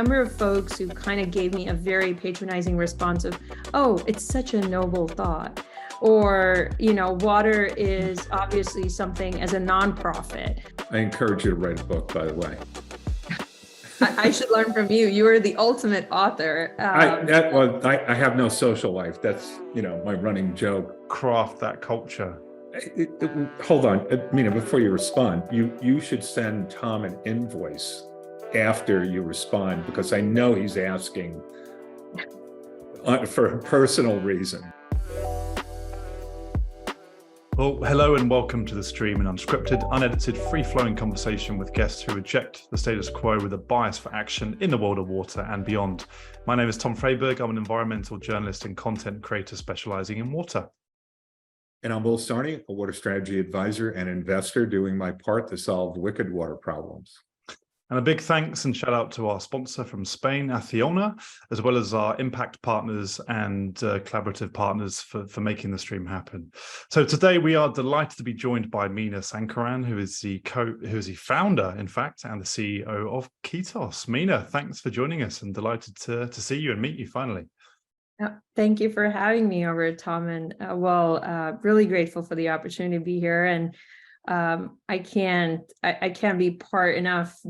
number of folks who kind of gave me a very patronizing response of, oh, it's such a noble thought. Or, water is obviously something as a nonprofit. I encourage you to write a book, by the way. I should learn from you. You are the ultimate author. I have no social life. That's, my running joke. Craft that culture. Hold on, Meena, before you respond, you should send Tom an invoice after you respond, because I know he's asking for a personal reason. Well, hello and welcome to The Stream, an unscripted, unedited, free-flowing conversation with guests who reject the status quo with a bias for action in the world of water and beyond. My name is Tom Freyberg. I'm an environmental journalist and content creator specializing in water. And I'm Will Sarney, a water strategy advisor and investor, doing my part to solve wicked water problems. And a big thanks and shout out to our sponsor from Spain, Acciona, as well as our impact partners and collaborative partners for making the stream happen. So today we are delighted to be joined by Meena Sankaran, who is the founder, in fact, and the CEO of Ketos. Meena, thanks for joining us, and delighted to see you and meet you finally. Thank you for having me over, Tom, and really grateful for the opportunity to be here. And I can't be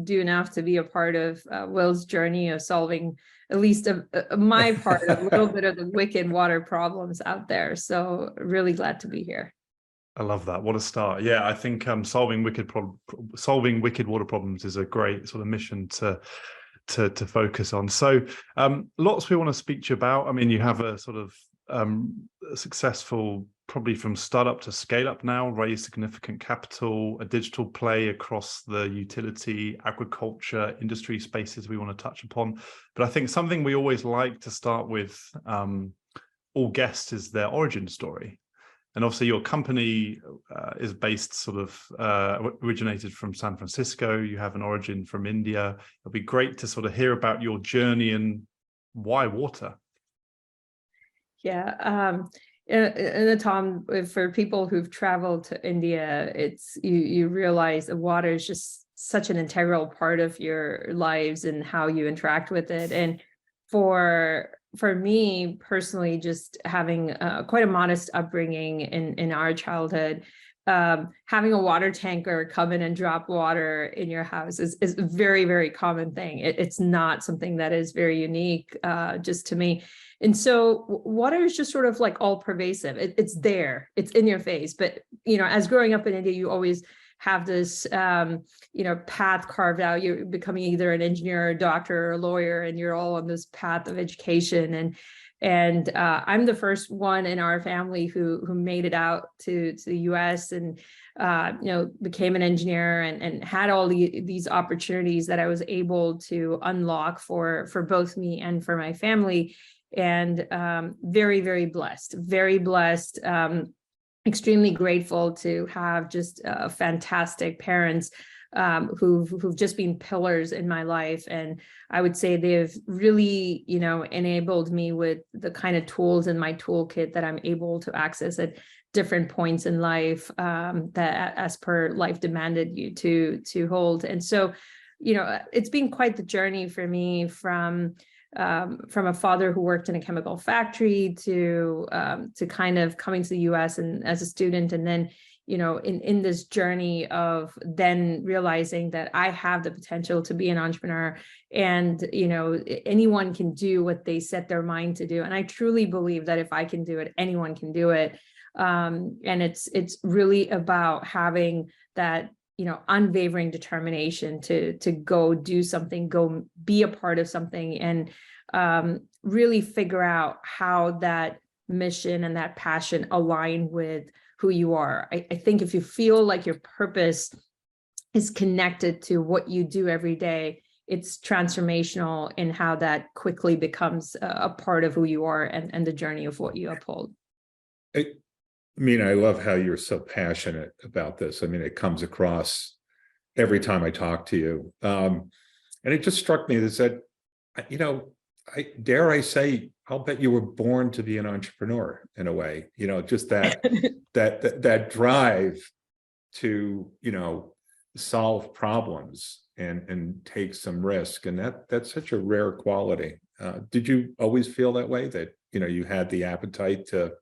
do enough to be a part of Will's journey of solving at least my part of a little bit of the wicked water problems out there. So really glad to be here. I love that. What a start. Yeah, I think solving wicked water problems is a great sort of mission to focus on. So lots we want to speak to you about. I mean, you have a sort of successful, probably from startup to scale up now, raised significant capital, a digital play across the utility, agriculture, industry spaces we want to touch upon. But I think something we always like to start with all guests is their origin story. And obviously your company is based originated from San Francisco. You have an origin from India. It'll be great to sort of hear about your journey and why water. Yeah. And Tom, for people who've traveled to India, you realize that water is just such an integral part of your lives and how you interact with it. And for me personally, just having quite a modest upbringing in our childhood, having a water tanker come in and drop water in your house is a very, very common thing. It's not something that is very unique just to me. And so water is just sort of like all pervasive. It's there, it's in your face. But, as growing up in India, you always have this, path carved out. You're becoming either an engineer, or a doctor, or a lawyer, and you're all on this path of education. And I'm the first one in our family who made it out to the US and, became an engineer and had all these opportunities that I was able to unlock for both me and for my family. And very, very blessed, extremely grateful to have just fantastic parents who've just been pillars in my life. And I would say they've really, enabled me with the kind of tools in my toolkit that I'm able to access at different points in life that as per life demanded you to hold. And so, it's been quite the journey for me from a father who worked in a chemical factory to kind of coming to the US and as a student, and then in this journey of then realizing that I have the potential to be an entrepreneur, and anyone can do what they set their mind to do. And I truly believe that if I can do it, anyone can do it. And it's really about having that unwavering determination to go do something, go be a part of something, and really figure out how that mission and that passion align with who you are. I think if you feel like your purpose is connected to what you do every day, it's transformational in how that quickly becomes a part of who you are and the journey of what you uphold. I love how you're so passionate about this. I mean, it comes across every time I talk to you. And it just struck me that, dare I say, I'll bet you were born to be an entrepreneur in a way, just that, that drive to, solve problems and take some risk. And that's such a rare quality. Did you always feel that way, that, you had the appetite to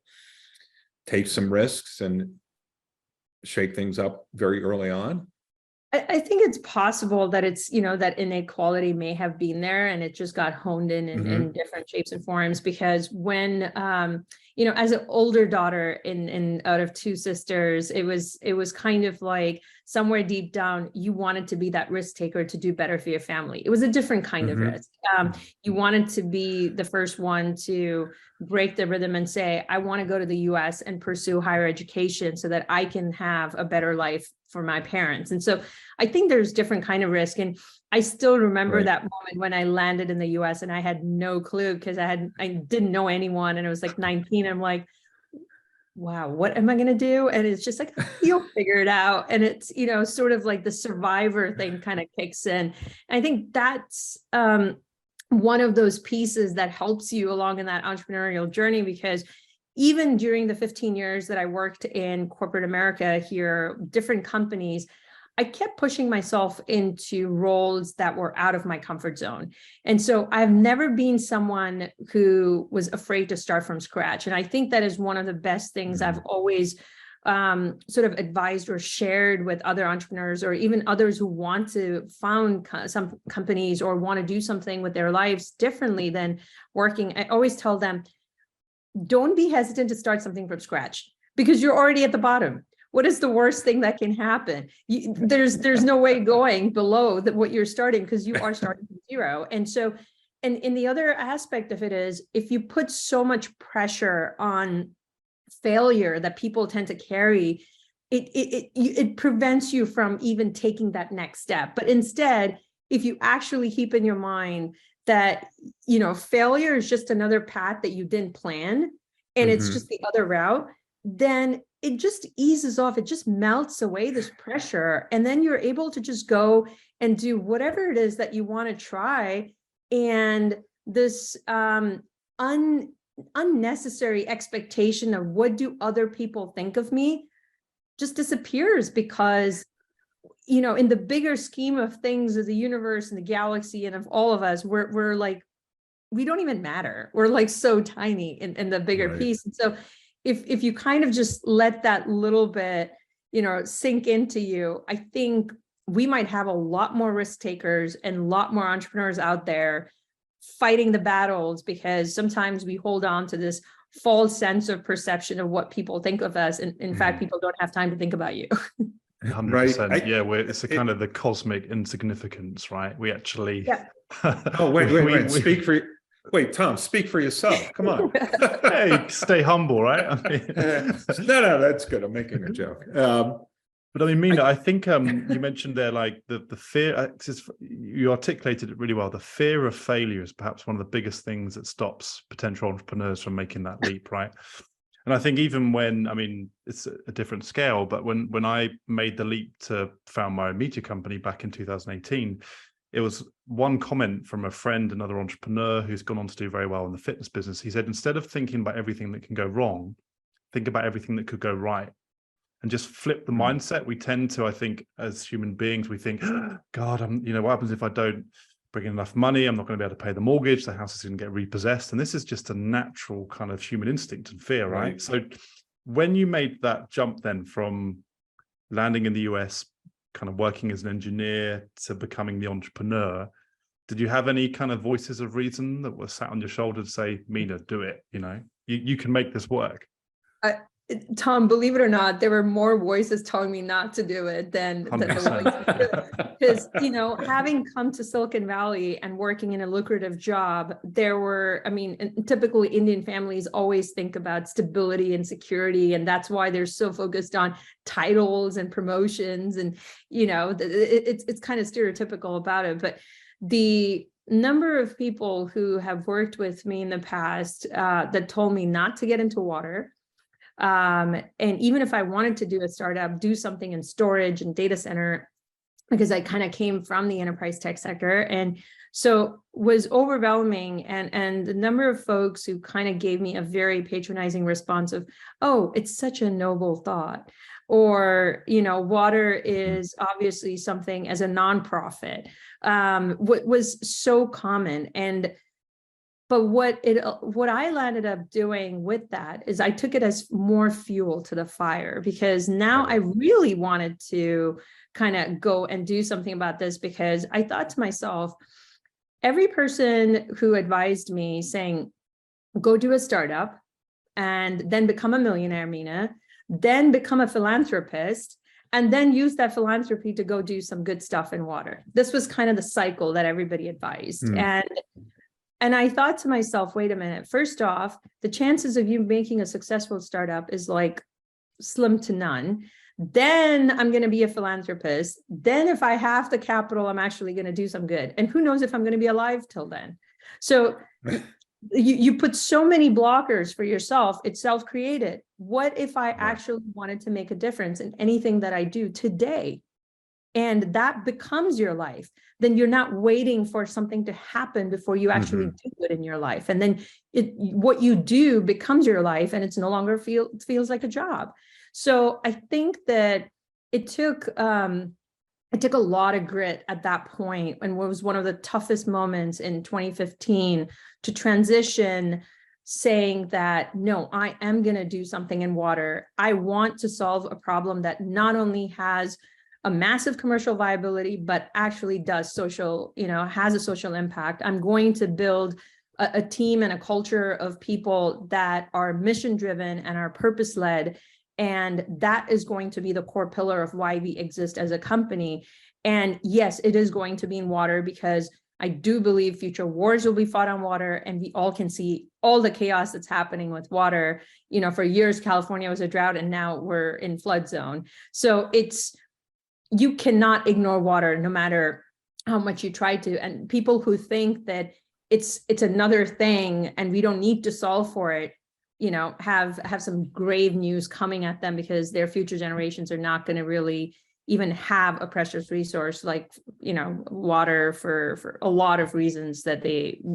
take some risks and shake things up very early on? I think it's possible that it's, that innate quality may have been there, and it just got honed in different shapes and forms. Because when, as an older daughter in out of two sisters, it was kind of like somewhere deep down, you wanted to be that risk taker to do better for your family. It was a different kind of risk. You wanted to be the first one to break the rhythm and say, I want to go to the US and pursue higher education so that I can have a better life for my parents. And so I think there's different kind of risk. And I still remember that moment when I landed in the US and I had no clue, because I didn't know anyone, and it was like 19. I'm like, wow, what am I going to do? And it's just like, you'll figure it out. And it's, sort of like the survivor thing kind of kicks in. And I think that's one of those pieces that helps you along in that entrepreneurial journey, because even during the 15 years that I worked in corporate America here, different companies, I kept pushing myself into roles that were out of my comfort zone. And so I've never been someone who was afraid to start from scratch. And I think that is one of the best things I've always sort of advised or shared with other entrepreneurs, or even others who want to found some companies or want to do something with their lives differently than working. I always tell them, don't be hesitant to start something from scratch, because you're already at the bottom. What is the worst thing that can happen? There's no way going below what you're starting, because you are starting from zero. And so, and the other aspect of it is, if you put so much pressure on failure that people tend to carry, it prevents you from even taking that next step. But instead, if you actually keep in your mind that, failure is just another path that you didn't plan, and it's just the other route, then it just eases off. It just melts away this pressure. And then you're able to just go and do whatever it is that you want to try. And this unnecessary expectation of what do other people think of me just disappears, because in the bigger scheme of things of the universe and the galaxy and of all of us, we're like, we don't even matter. We're like so tiny in the bigger piece. And so if you kind of just let that little bit, sink into you, I think we might have a lot more risk takers and a lot more entrepreneurs out there fighting the battles, because sometimes we hold on to this false sense of perception of what people think of us. And in fact, people don't have time to think about you. 100%. Yeah, it's a kind of the cosmic insignificance, right? We actually. Yeah. Oh, wait. Wait, Tom, speak for yourself. Come on. Hey, stay humble, right? No, that's good. I'm making a joke. But I mean, Meena, I think you mentioned there, like the fear, you articulated it really well. The fear of failure is perhaps one of the biggest things that stops potential entrepreneurs from making that leap, right? And I think even when, it's a different scale, but when I made the leap to found my own media company back in 2018, it was one comment from a friend, another entrepreneur who's gone on to do very well in the fitness business. He said, instead of thinking about everything that can go wrong, think about everything that could go right. And just flip the mindset. We tend to, I think, as human beings, we think, God, what happens if I don't bring in enough money? I'm not going to be able to pay the mortgage. The house is going to get repossessed. And this is just a natural kind of human instinct and fear, right? So when you made that jump then from landing in the US, kind of working as an engineer, to becoming the entrepreneur, did you have any kind of voices of reason that were sat on your shoulder to say, Meena, do it, you can make this work? Tom, believe it or not, there were more voices telling me not to do it than the voices. Because, having come to Silicon Valley and working in a lucrative job, there were, typically Indian families always think about stability and security. And that's why they're so focused on titles and promotions. And, it's kind of stereotypical about it. But the number of people who have worked with me in the past that told me not to get into water, and even if I wanted to do a startup, do something in storage and data center, because I kind of came from the enterprise tech sector. And So was overwhelming. And the number of folks who kind of gave me a very patronizing response of, oh, it's such a noble thought. Or, water is obviously something as a nonprofit, what was so common. But what I landed up doing with that is I took it as more fuel to the fire, because now I really wanted to kind of go and do something about this, because I thought to myself, every person who advised me saying, go do a startup and then become a millionaire, Meena, then become a philanthropist, and then use that philanthropy to go do some good stuff in water. This was kind of the cycle that everybody advised. And I thought to myself, wait a minute, first off, the chances of you making a successful startup is like slim to none. Then I'm going to be a philanthropist. Then if I have the capital, I'm actually going to do some good. And who knows if I'm going to be alive till then. So you put so many blockers for yourself. It's self-created. What if I actually wanted to make a difference in anything that I do today? And that becomes your life. Then you're not waiting for something to happen before you actually do it in your life. And then what you do becomes your life, and it's no longer feels like a job. So I think that it took a lot of grit at that point, and what was one of the toughest moments in 2015 to transition, saying that, no, I am going to do something in water. I want to solve a problem that not only has a massive commercial viability, but actually does social, has a social impact. I'm going to build a team and a culture of people that are mission driven and are purpose led. And that is going to be the core pillar of why we exist as a company. And yes, it is going to be in water, because I do believe future wars will be fought on water, and we all can see all the chaos that's happening with water. For years, California was a drought, and now we're in flood zone. So you cannot ignore water, no matter how much you try to. And people who think that it's another thing and we don't need to solve for it, have some grave news coming at them, because their future generations are not going to really even have a precious resource like, water for a lot of reasons that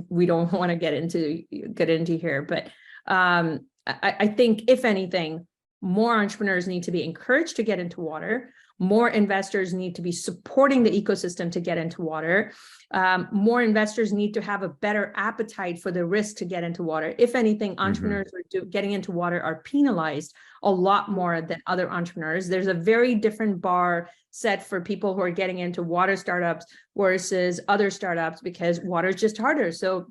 we don't want to get into here. But I think, if anything, more entrepreneurs need to be encouraged to get into water. More investors need to be supporting the ecosystem to get into water. More investors need to have a better appetite for the risk to get into water. If anything, entrepreneurs who are getting into water are penalized a lot more than other entrepreneurs. There's a very different bar set for people who are getting into water startups versus other startups, because water is just harder. So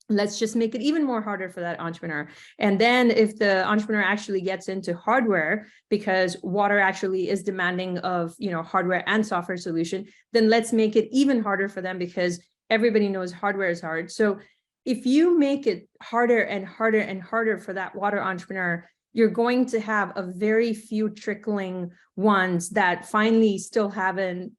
let's just make it even more harder for that entrepreneur. And then if the entrepreneur actually gets into hardware, because water actually is demanding of, hardware and software solution, then let's make it even harder for them, because everybody knows hardware is hard. So if you make it harder and harder and harder for that water entrepreneur, you're going to have a very few trickling ones that finally still haven't,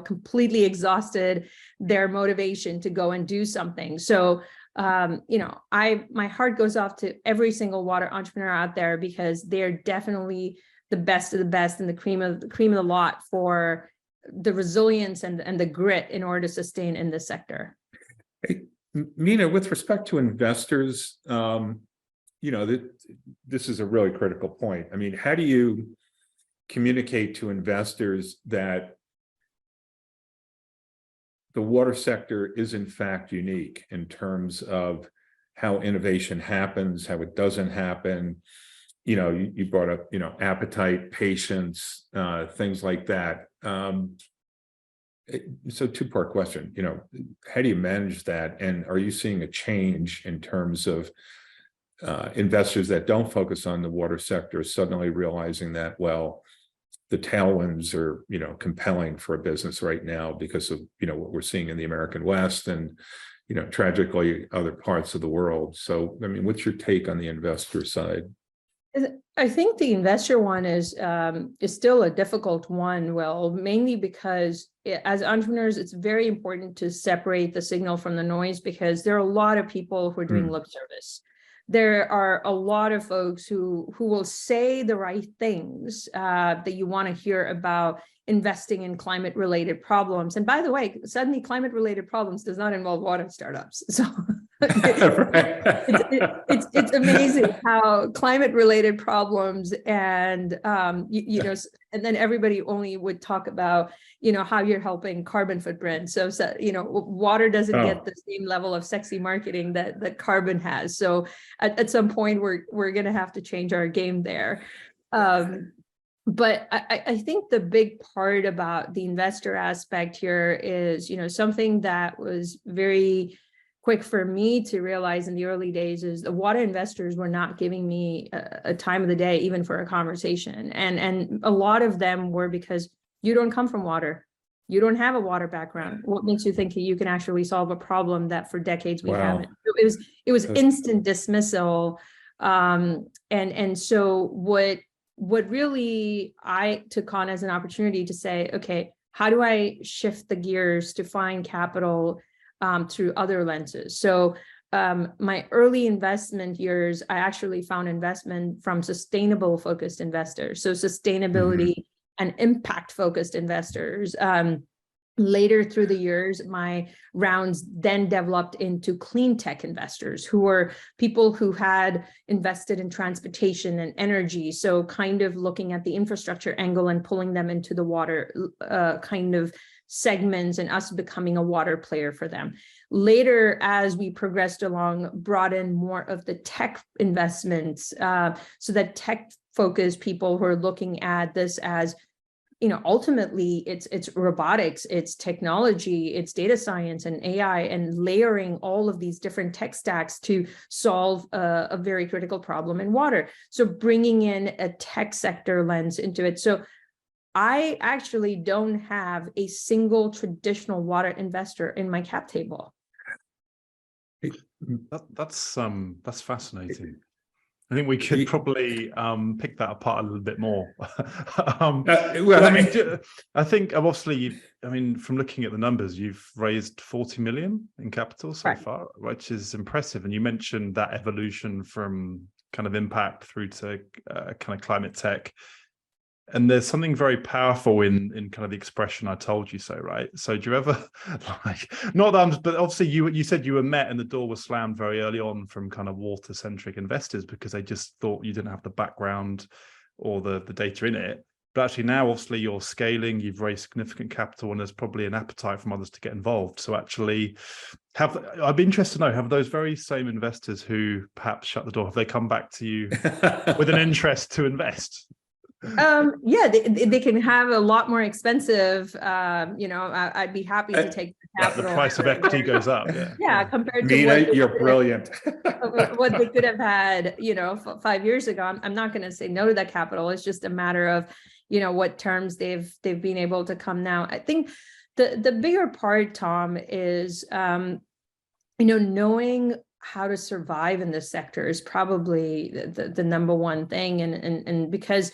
completely exhausted their motivation to go and do something. So my heart goes off to every single water entrepreneur out there, because they're definitely the best of the best and the cream of the lot for the resilience and the grit in order to sustain in this sector. Hey, Meena, with respect to investors, this is a really critical point. I mean, how do you communicate to investors that the water sector is in fact unique in terms of how innovation happens, how it doesn't happen? You brought up, appetite, patience, things like that. So two-part question, how do you manage that? And are you seeing a change in terms of investors that don't focus on the water sector suddenly realizing that, well, the tailwinds are, compelling for a business right now because of, what we're seeing in the American West and, tragically other parts of the world. So, I mean, what's your take on the investor side? I think the investor one is still a difficult one, mainly because as entrepreneurs, it's very important to separate the signal from the noise, because there are a lot of people who are doing lip service. there are a lot of folks who will say the right things that you want to hear about investing in climate related problems. And by the way, suddenly climate related problems does not involve water startups. So it's amazing how climate related problems and and then everybody only would talk about how you're helping carbon footprint. So water doesn't get the same level of sexy marketing that carbon has. So at some point we're going to have to change our game there. But I think the big part about the investor aspect here is, something that was very quick for me to realize in the early days is the water investors were not giving me a time of the day, even for a conversation. And a lot of them were because you don't come from water. You don't have a water background. What makes you think you can actually solve a problem that for decades we haven't? It was instant dismissal. And so what really I took on as an opportunity to say, okay, how do I shift the gears to find capital through other lenses? So my early investment years, I actually found investment from sustainable focused investors. So sustainability and impact focused investors. Later through the years, my rounds then developed into clean tech investors, who were people who had invested in transportation and energy. So kind of looking at the infrastructure angle and pulling them into the water kind of segments, and us becoming a water player for them. Later, as we progressed along, brought in more of the tech investments, so that tech focused people who are looking at this as, ultimately it's robotics, it's technology, it's data science and AI, and layering all of these different tech stacks to solve a very critical problem in water. So bringing in a tech sector lens into it. So I actually don't have a single traditional water investor in my cap table. That's fascinating. I think we could probably pick that apart a little bit more. I think obviously, from looking at the numbers, you've raised 40 million in capital so far, which is impressive. And you mentioned that evolution from kind of impact through to kind of climate tech. And there's something very powerful in kind of the expression "I told you so," right? So do you ever not that, but obviously you said you were met and the door was slammed very early on from kind of water centric investors because they just thought you didn't have the background or the data in it. But actually now, obviously, you're scaling, you've raised significant capital, and there's probably an appetite from others to get involved. So actually, I'd be interested to know, have those very same investors who perhaps shut the door, have they come back to you with an interest to invest? Yeah, they can have a lot more expensive, I'd be happy to take the capital. The price of equity goes up. Yeah, compared to Meena, you're brilliant. What they could have had, 5 years ago. I'm not going to say no to that capital. It's just a matter of, what terms they've been able to come now. I think the bigger part, Tom, is, knowing how to survive in this sector is probably the number one thing. And because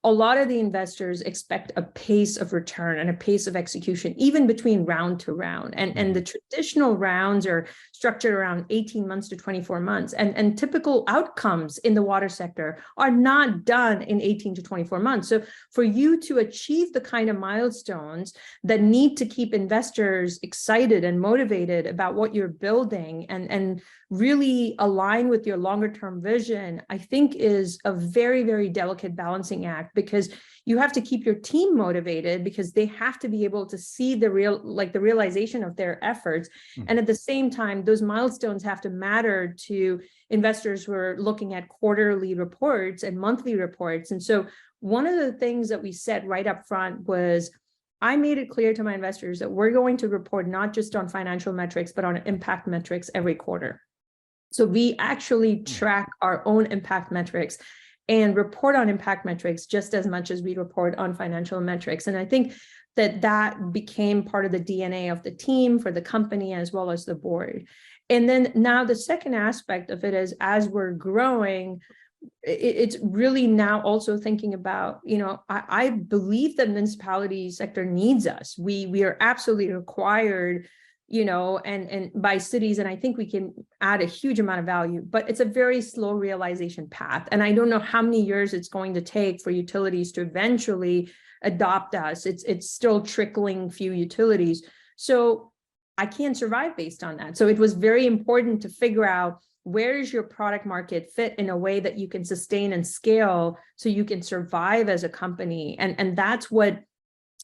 a lot of the investors expect a pace of return and a pace of execution, even between round to round. And the traditional rounds are structured around 18 months to 24 months. And typical outcomes in the water sector are not done in 18 to 24 months. So for you to achieve the kind of milestones that need to keep investors excited and motivated about what you're building and really align with your longer term vision, I think is a very, very delicate balancing act, because you have to keep your team motivated because they have to be able to see the realization of their efforts. And at the same time, those milestones have to matter to investors who are looking at quarterly reports and monthly reports. And so one of the things that we said right up front was, I made it clear to my investors that we're going to report not just on financial metrics, but on impact metrics every quarter. So we actually track our own impact metrics and report on impact metrics just as much as we report on financial metrics. And I think that became part of the DNA of the team, for the company, as well as the board. And then now the second aspect of it is, as we're growing, it's really now also thinking about, I believe the municipality sector needs us. We are absolutely required and by cities, and I think we can add a huge amount of value, but it's a very slow realization path. And I don't know how many years it's going to take for utilities to eventually adopt us. It's still trickling few utilities. So I can't survive based on that. So it was very important to figure out, where is your product market fit in a way that you can sustain and scale so you can survive as a company? And that's what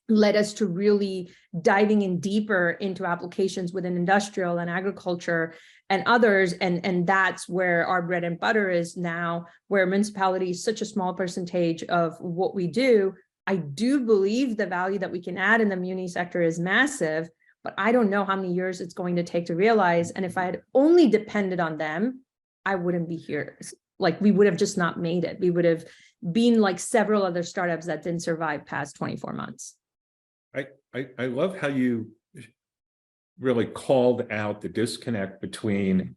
led us to really diving in deeper into applications within industrial and agriculture and others. And that's where our bread and butter is now, where municipality is such a small percentage of what we do. I do believe the value that we can add in the muni sector is massive, but I don't know how many years it's going to take to realize. And if I had only depended on them, I wouldn't be here. Like, we would have just not made it. We would have been like several other startups that didn't survive past 24 months. I love how you really called out the disconnect between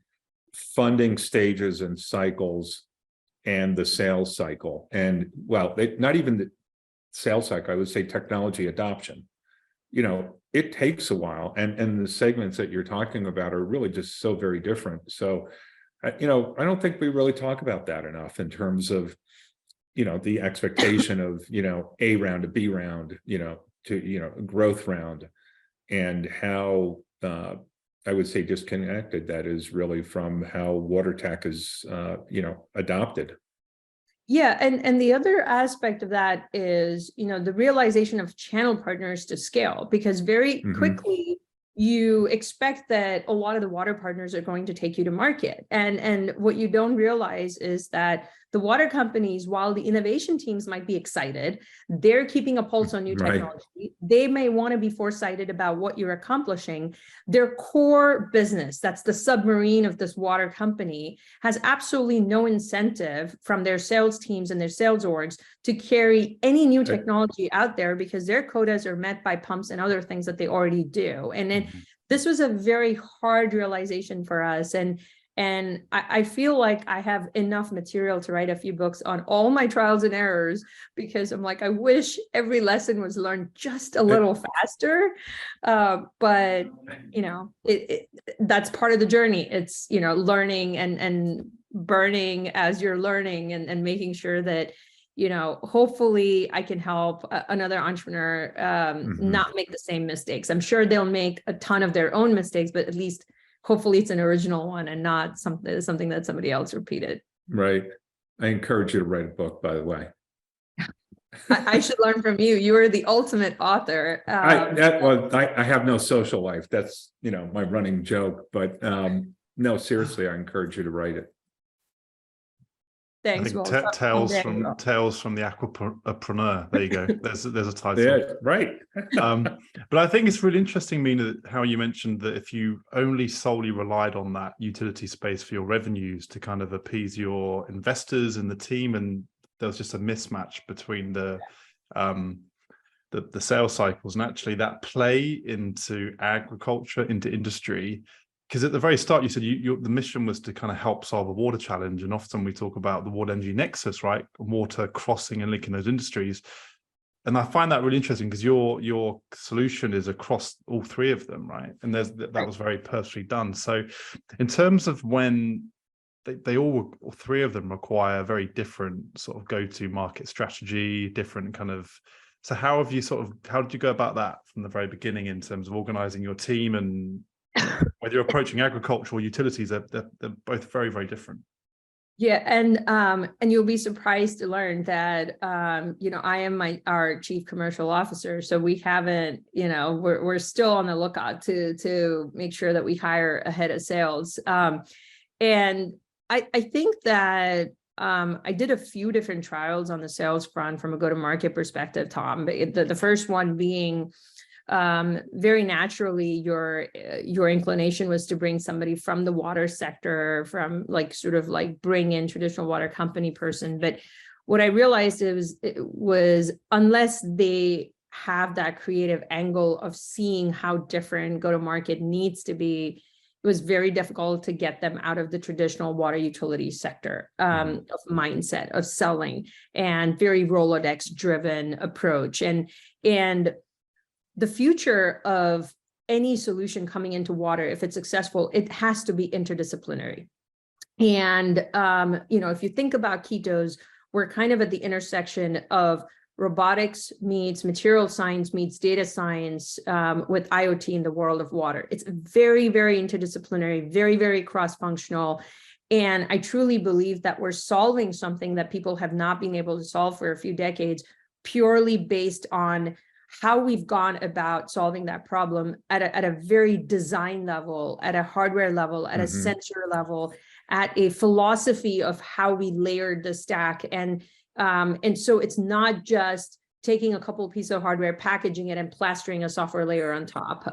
funding stages and cycles and the sales cycle. And well, not even the sales cycle, I would say technology adoption. It takes a while, and the segments that you're talking about are really just so very different. So, I don't think we really talk about that enough in terms of, the expectation of, A round to B round, to, a growth round, and how I would say disconnected that is really from how water tech is, adopted. Yeah, and the other aspect of that is, the realization of channel partners to scale, because very quickly you expect that a lot of the water partners are going to take you to market. And what you don't realize is that the water companies, while the innovation teams might be excited, they're keeping a pulse on new technology. They may want to be foresighted about what you're accomplishing. Their core business, that's the submarine of this water company, has absolutely no incentive from their sales teams and their sales orgs to carry any new technology out there, because their quotas are met by pumps and other things that they already do. And then this was a very hard realization for us. And I feel like I have enough material to write a few books on all my trials and errors, because I'm like, I wish every lesson was learned just a little faster. But, that's part of the journey. It's, learning and burning as you're learning, and making sure that, hopefully I can help another entrepreneur not make the same mistakes. I'm sure they'll make a ton of their own mistakes, but at least hopefully it's an original one and not something that somebody else repeated. Right. I encourage you to write a book, by the way. I should learn from you. You are the ultimate author. I have no social life. That's, my running joke, but no, seriously, I encourage you to write it. Thanks. I think Tales from the Aquapreneur. There you go. There's a title. Yeah, right. But I think it's really interesting, Meena, how you mentioned that if you only solely relied on that utility space for your revenues to kind of appease your investors and the team, and there was just a mismatch between the sales cycles, and actually that play into agriculture, into industry. Because at the very start, you said the mission was to kind of help solve a water challenge. And often we talk about the water energy nexus, right? Water crossing and linking those industries. And I find that really interesting, because your solution is across all three of them, right? And that was very purposely done. So in terms of when they all three of them require very different sort of go-to market strategy, different kind of, so how did you go about that from the very beginning in terms of organizing your team? And whether you're approaching agriculture or utilities, they're both very, very different. Yeah, and you'll be surprised to learn that I am our chief commercial officer, so we haven't, we're still on the lookout to make sure that we hire a head of sales. And I think that I did a few different trials on the sales front from a go-to-market perspective, Tom. But the first one being, very naturally, your inclination was to bring somebody from the water sector, from bring in traditional water company person. But what I realized was unless they have that creative angle of seeing how different go-to-market needs to be, it was very difficult to get them out of the traditional water utility sector of mindset of selling, and very Rolodex driven approach. And the future of any solution coming into water, if it's successful, it has to be interdisciplinary. And, if you think about Ketos, we're kind of at the intersection of robotics meets material science meets data science with IoT in the world of water. It's very, very interdisciplinary, very, very cross-functional. And I truly believe that we're solving something that people have not been able to solve for a few decades, purely based on how we've gone about solving that problem at a very design level, at a hardware level, at a sensor level, at a philosophy of how we layered the stack. And so it's not just taking a couple of pieces of hardware, packaging it, and plastering a software layer on top.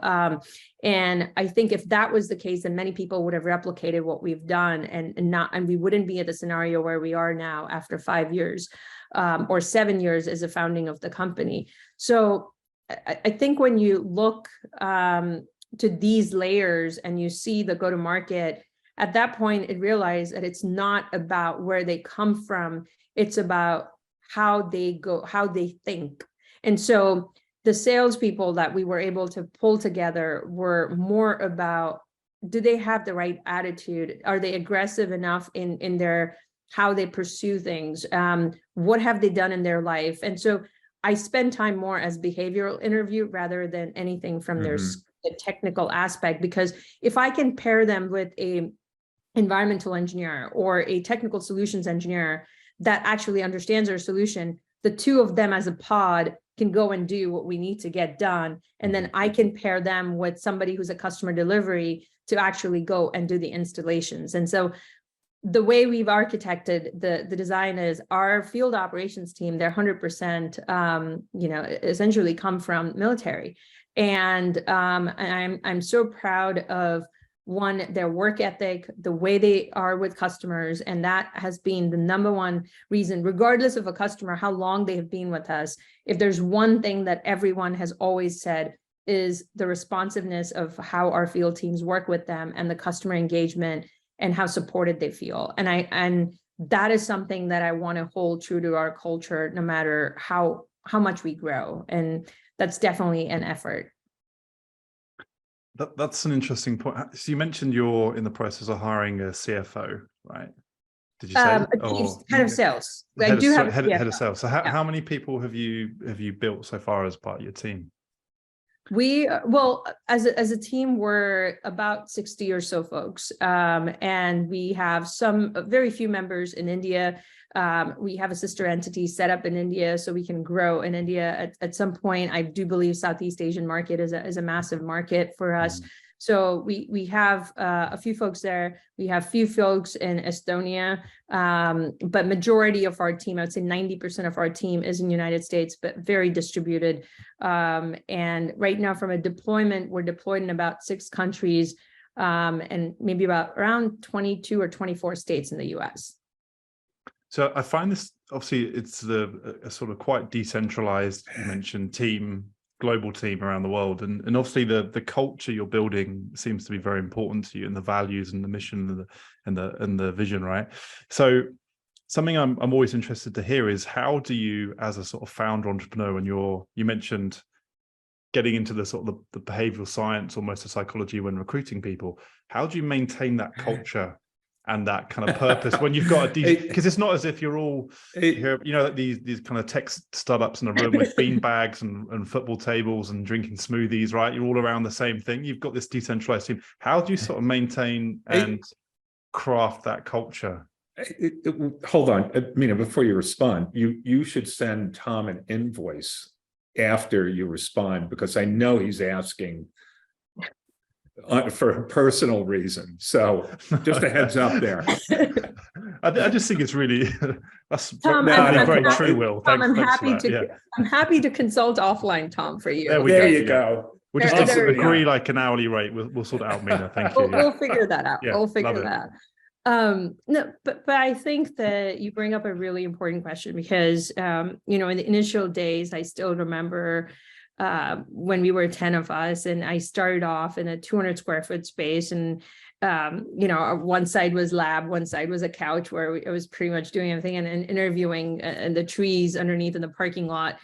And I think if that was the case, then many people would have replicated what we've done, and we wouldn't be at the scenario where we are now after 5 years or 7 years as the founding of the company. So I think when you look to these layers and you see the go-to-market, at that point, it realized that it's not about where they come from, it's about how they think. And so the salespeople that we were able to pull together were more about, do they have the right attitude? Are they aggressive enough in their how they pursue things? What have they done in their life? And so I spend time more as behavioral interview rather than anything from the technical aspect, because if I can pair them with a environmental engineer or a technical solutions engineer that actually understands our solution, the two of them as a pod can go and do what we need to get done. And then I can pair them with somebody who's a customer delivery to actually go and do the installations. And so the way we've architected the design is our field operations team, they're 100%, essentially come from military. And I'm so proud of, one, their work ethic, the way they are with customers. And that has been the number one reason, regardless of a customer, how long they have been with us. If there's one thing that everyone has always said is the responsiveness of how our field teams work with them and the customer engagement and how supported they feel. And that is something that I want to hold true to our culture, no matter how much we grow. And that's definitely an effort. That's an interesting point. So you mentioned you're in the process of hiring a CFO, right? Did you say? Head of sales. Head of sales. So how many people have you built so far as part of your team? As a team, we're about 60 or so folks, and we have very few members in India. We have a sister entity set up in India, so we can grow in India at some point. I do believe Southeast Asian market is a massive market for us. So we have a few folks there. We have few folks in Estonia, but majority of our team, I would say 90% of our team is in the United States, but very distributed. And right now from a deployment, we're deployed in about 6 countries and maybe around 22 or 24 states in the US. So I find this, obviously, it's a sort of quite decentralized, you mentioned global team around the world. And obviously the culture you're building seems to be very important to you, and the values and the mission and the vision, right? So something I'm always interested to hear is, how do you, as a sort of founder entrepreneur, when you mentioned getting into the sort of the behavioral science, almost the psychology when recruiting people, how do you maintain that culture and that kind of purpose when you've got because it's not as if you're all these kind of tech startups in a room with bean bags and football tables and drinking smoothies, right? You're all around the same thing. You've got this decentralized team. How do you sort of maintain and craft that culture? Hold on, Meena, before you respond, you should send Tom an invoice after you respond, because I know he's asking for a personal reason. So just a heads up there. I just think it's really that's Tom, very true, Will. Tom, I'm happy to consult offline, Tom, for you. There you go. We'll just agree like an hourly rate. We'll sort it out, Meena. Thank you. We'll figure that out. Yeah, we'll figure that out. No, but I think that you bring up a really important question, because in the initial days, I still remember when we were 10 of us, and I started off in a 200 square foot space, and one side was lab, one side was a couch where I was pretty much doing everything and interviewing the trees underneath in the parking lot.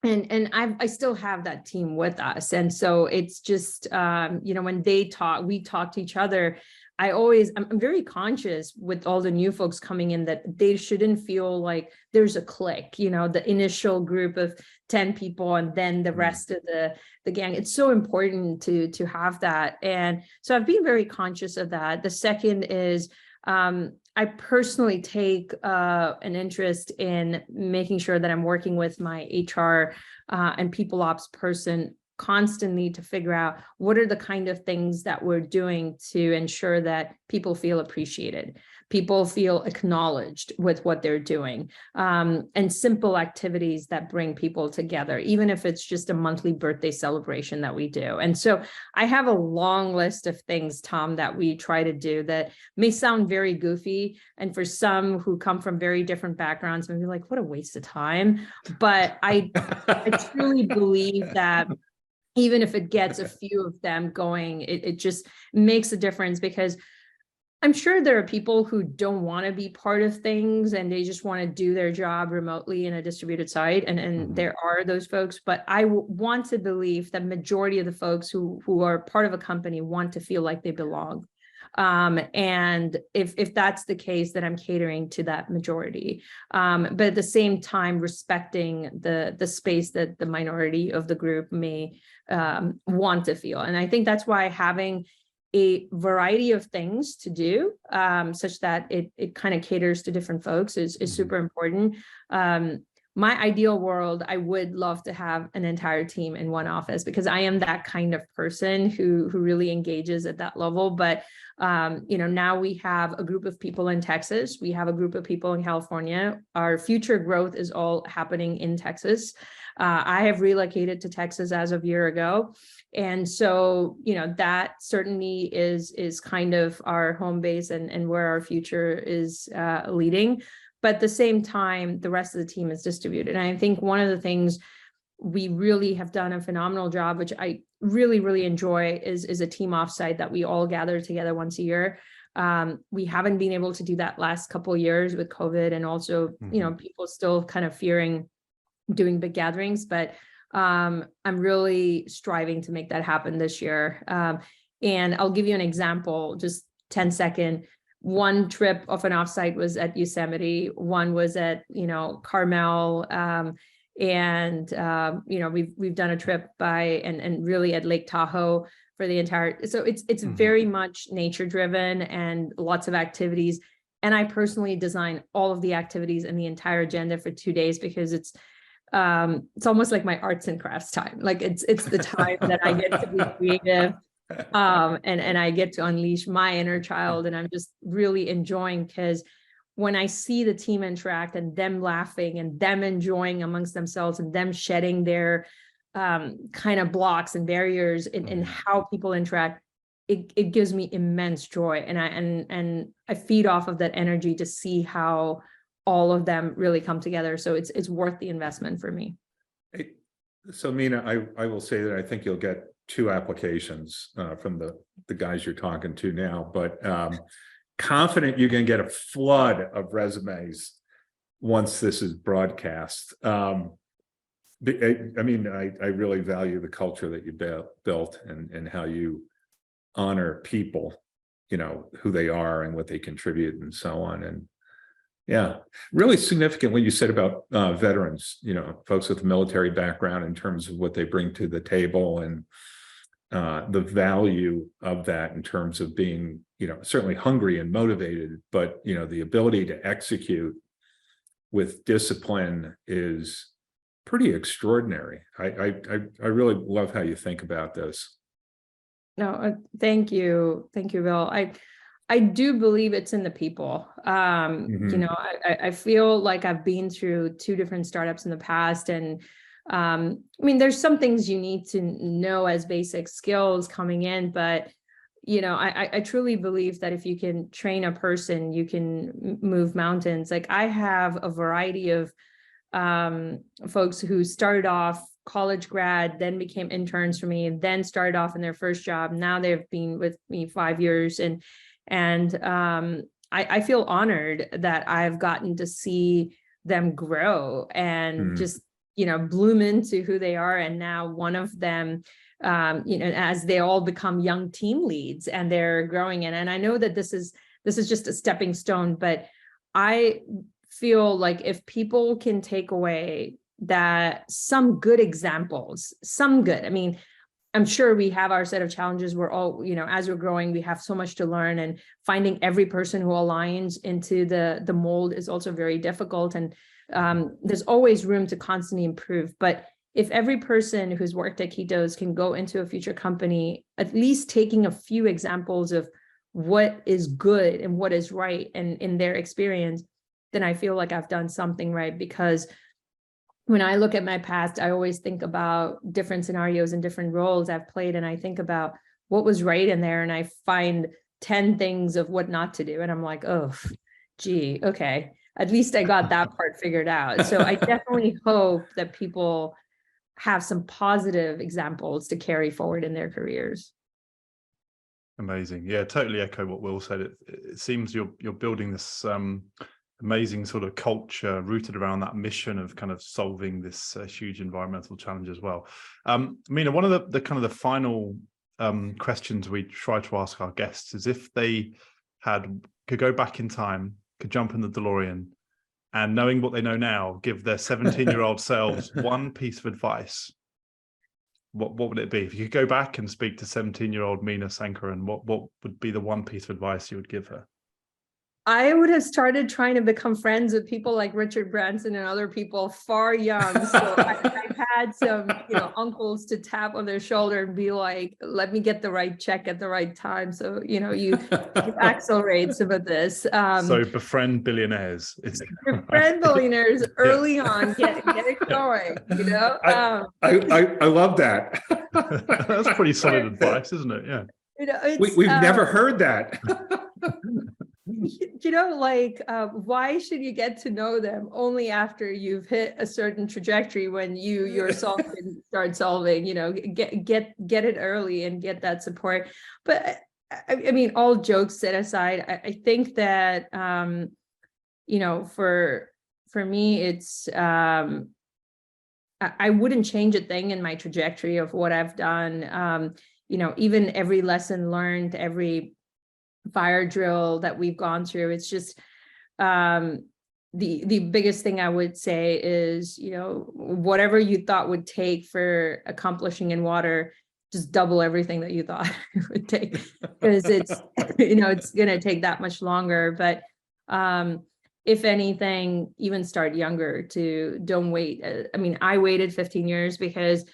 I still have that team with us. And so it's just, when we talk to each other. I'm very conscious with all the new folks coming in that they shouldn't feel like there's a clique, the initial group of 10 people and then the rest of the gang. It's so important to have that. And so I've been very conscious of that. The second is, I personally take an interest in making sure that I'm working with my HR and people ops person constantly to figure out what are the kind of things that we're doing to ensure that people feel appreciated, people feel acknowledged with what they're doing, and simple activities that bring people together, even if it's just a monthly birthday celebration that we do. And so I have a long list of things, Tom, that we try to do that may sound very goofy. And for some who come from very different backgrounds, maybe like, what a waste of time. But I truly believe that even if it gets a few of them going, it just makes a difference, because I'm sure there are people who don't want to be part of things and they just want to do their job remotely in a distributed site. And there are those folks, but I want to believe that majority of the folks who are part of a company want to feel like they belong. And if that's the case, then I'm catering to that majority. But at the same time, respecting the space that the minority of the group may want to feel. And I think that's why having a variety of things to do, such that it kind of caters to different folks is super important. My ideal world, I would love to have an entire team in one office, because I am that kind of person who really engages at that level. But now we have a group of people in Texas. We have a group of people in California. Our future growth is all happening in Texas. I have relocated to Texas as of a year ago. And so, that certainly is kind of our home base and where our future is leading. But at the same time, the rest of the team is distributed. And I think one of the things we really have done a phenomenal job, which I really, really enjoy, is a team offsite that we all gather together once a year. We haven't been able to do that last couple of years with COVID, and also, people still kind of fearing doing big gatherings, but I'm really striving to make that happen this year. And I'll give you an example, just 10-second. One trip of an offsite was at Yosemite. One was at, Carmel. And we've done a trip and really at Lake Tahoe for the entire. So it's very much nature driven and lots of activities. And I personally design all of the activities and the entire agenda for 2 days, because it's almost like my arts and crafts time. Like it's the time that I get to be creative. And I get to unleash my inner child, and I'm just really enjoying, because when I see the team interact and them laughing and them enjoying amongst themselves and them shedding their kind of blocks and barriers in how people interact, it gives me immense joy. And I feed off of that energy to see how all of them really come together. So it's worth the investment for me. So Meena, I will say that I think you'll get 2 applications from the guys you're talking to now, but confident you're going to get a flood of resumes once this is broadcast. I really value the culture that you built and how you honor people, who they are and what they contribute and so on. And yeah, really significant what you said about veterans, folks with a military background, in terms of what they bring to the table, and the value of that in terms of being, certainly hungry and motivated, but, the ability to execute with discipline is pretty extraordinary. I really love how you think about this. No, thank you. Thank you, Bill. I do believe it's in the people. I feel like I've been through 2 different startups in the past, and there's some things you need to know as basic skills coming in, but I truly believe that if you can train a person, you can move mountains. Like, I have a variety of folks who started off college grad, then became interns for me, and then started off in their first job. Now they've been with me 5 years, and I feel honored that I've gotten to see them grow and just bloom into who they are. And now one of them, as they all become young team leads and they're growing in. And I know that this is just a stepping stone, but I feel like if people can take away that some good examples, I mean, I'm sure we have our set of challenges. We're all, as we're growing, we have so much to learn, and finding every person who aligns into the mold is also very difficult. And there's always room to constantly improve. But if every person who's worked at Ketos can go into a future company, at least taking a few examples of what is good and what is right and in their experience, then I feel like I've done something right. Because when I look at my past, I always think about different scenarios and different roles I've played. And I think about what was right in there. And I find 10 things of what not to do. And I'm like, oh, gee, okay. At least I got that part figured out. So I definitely hope that people have some positive examples to carry forward in their careers. Amazing. Yeah, totally echo what Will said. It seems you're building this amazing sort of culture rooted around that mission of kind of solving this huge environmental challenge as well. Meena, one of the kind of the final questions we try to ask our guests is if they could go back in time, could jump in the DeLorean, and knowing what they know now, give their 17-year-old selves one piece of advice, what would it be? If you could go back and speak to 17-year-old Meena Sankaran, what would be the one piece of advice you would give her? I would have started trying to become friends with people like Richard Branson and other people far young. So I've had some, uncles to tap on their shoulder and be like, let me get the right check at the right time. So, you accelerate some of this. So befriend billionaires. Befriend billionaires early on, get it going, I love that. That's pretty solid advice, isn't it? Yeah. We've never heard that. Why should you get to know them only after you've hit a certain trajectory when you yourself can start solving, get it early and get that support. But I mean, all jokes set aside, I think that, for me, it's, I wouldn't change a thing in my trajectory of what I've done. Even every lesson learned, every fire drill that we've gone through, it's just the biggest thing I would say is, whatever you thought would take for accomplishing in water, just double everything that you thought it would take, because it's it's going to take that much longer. But if anything, even start younger. Don't wait. I mean, I waited 15 years because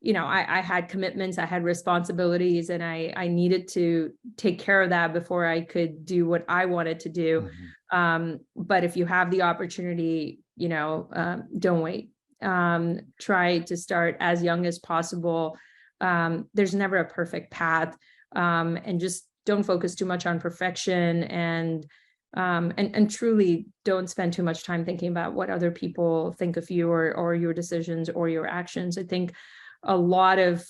I had commitments, I had responsibilities, and I needed to take care of that before I could do what I wanted to do. Mm-hmm. But if you have the opportunity, don't wait. Try to start as young as possible. There's never a perfect path, and just don't focus too much on perfection, and truly don't spend too much time thinking about what other people think of you or your decisions or your actions. I think a lot of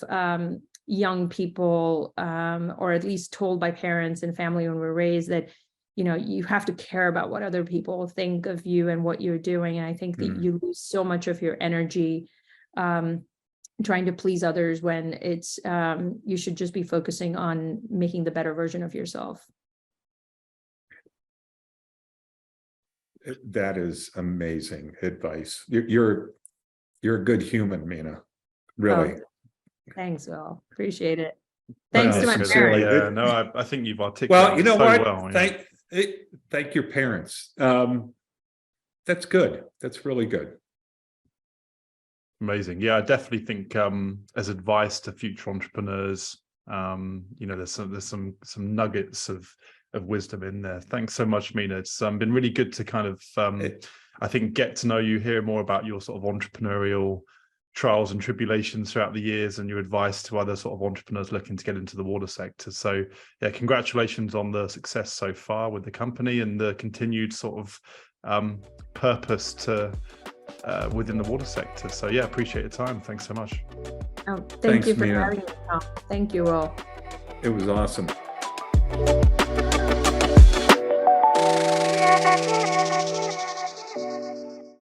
young people, or at least told by parents and family when we're raised, that you have to care about what other people think of you and what you're doing. And I think that you lose so much of your energy trying to please others when it's you should just be focusing on making the better version of yourself. That is amazing advice. You're a good human, Meena. Really. Oh, thanks, Will. Appreciate it. Thanks to my sincerely. parents. Yeah, no, I think you've articulated what? Well, thank your parents. That's good. That's really good. Amazing. Yeah, I definitely think as advice to future entrepreneurs, there's some nuggets of wisdom in there. Thanks so much, Meena. It's been really good to kind of I think get to know you, hear more about your sort of entrepreneurial trials and tribulations throughout the years and your advice to other sort of entrepreneurs looking to get into the water sector. So yeah, congratulations on the success so far with the company and the continued sort of purpose to within the water sector. So yeah, appreciate your time. Thanks so much. Oh, thank you for Meena. having me. Thank you, Will. It was awesome.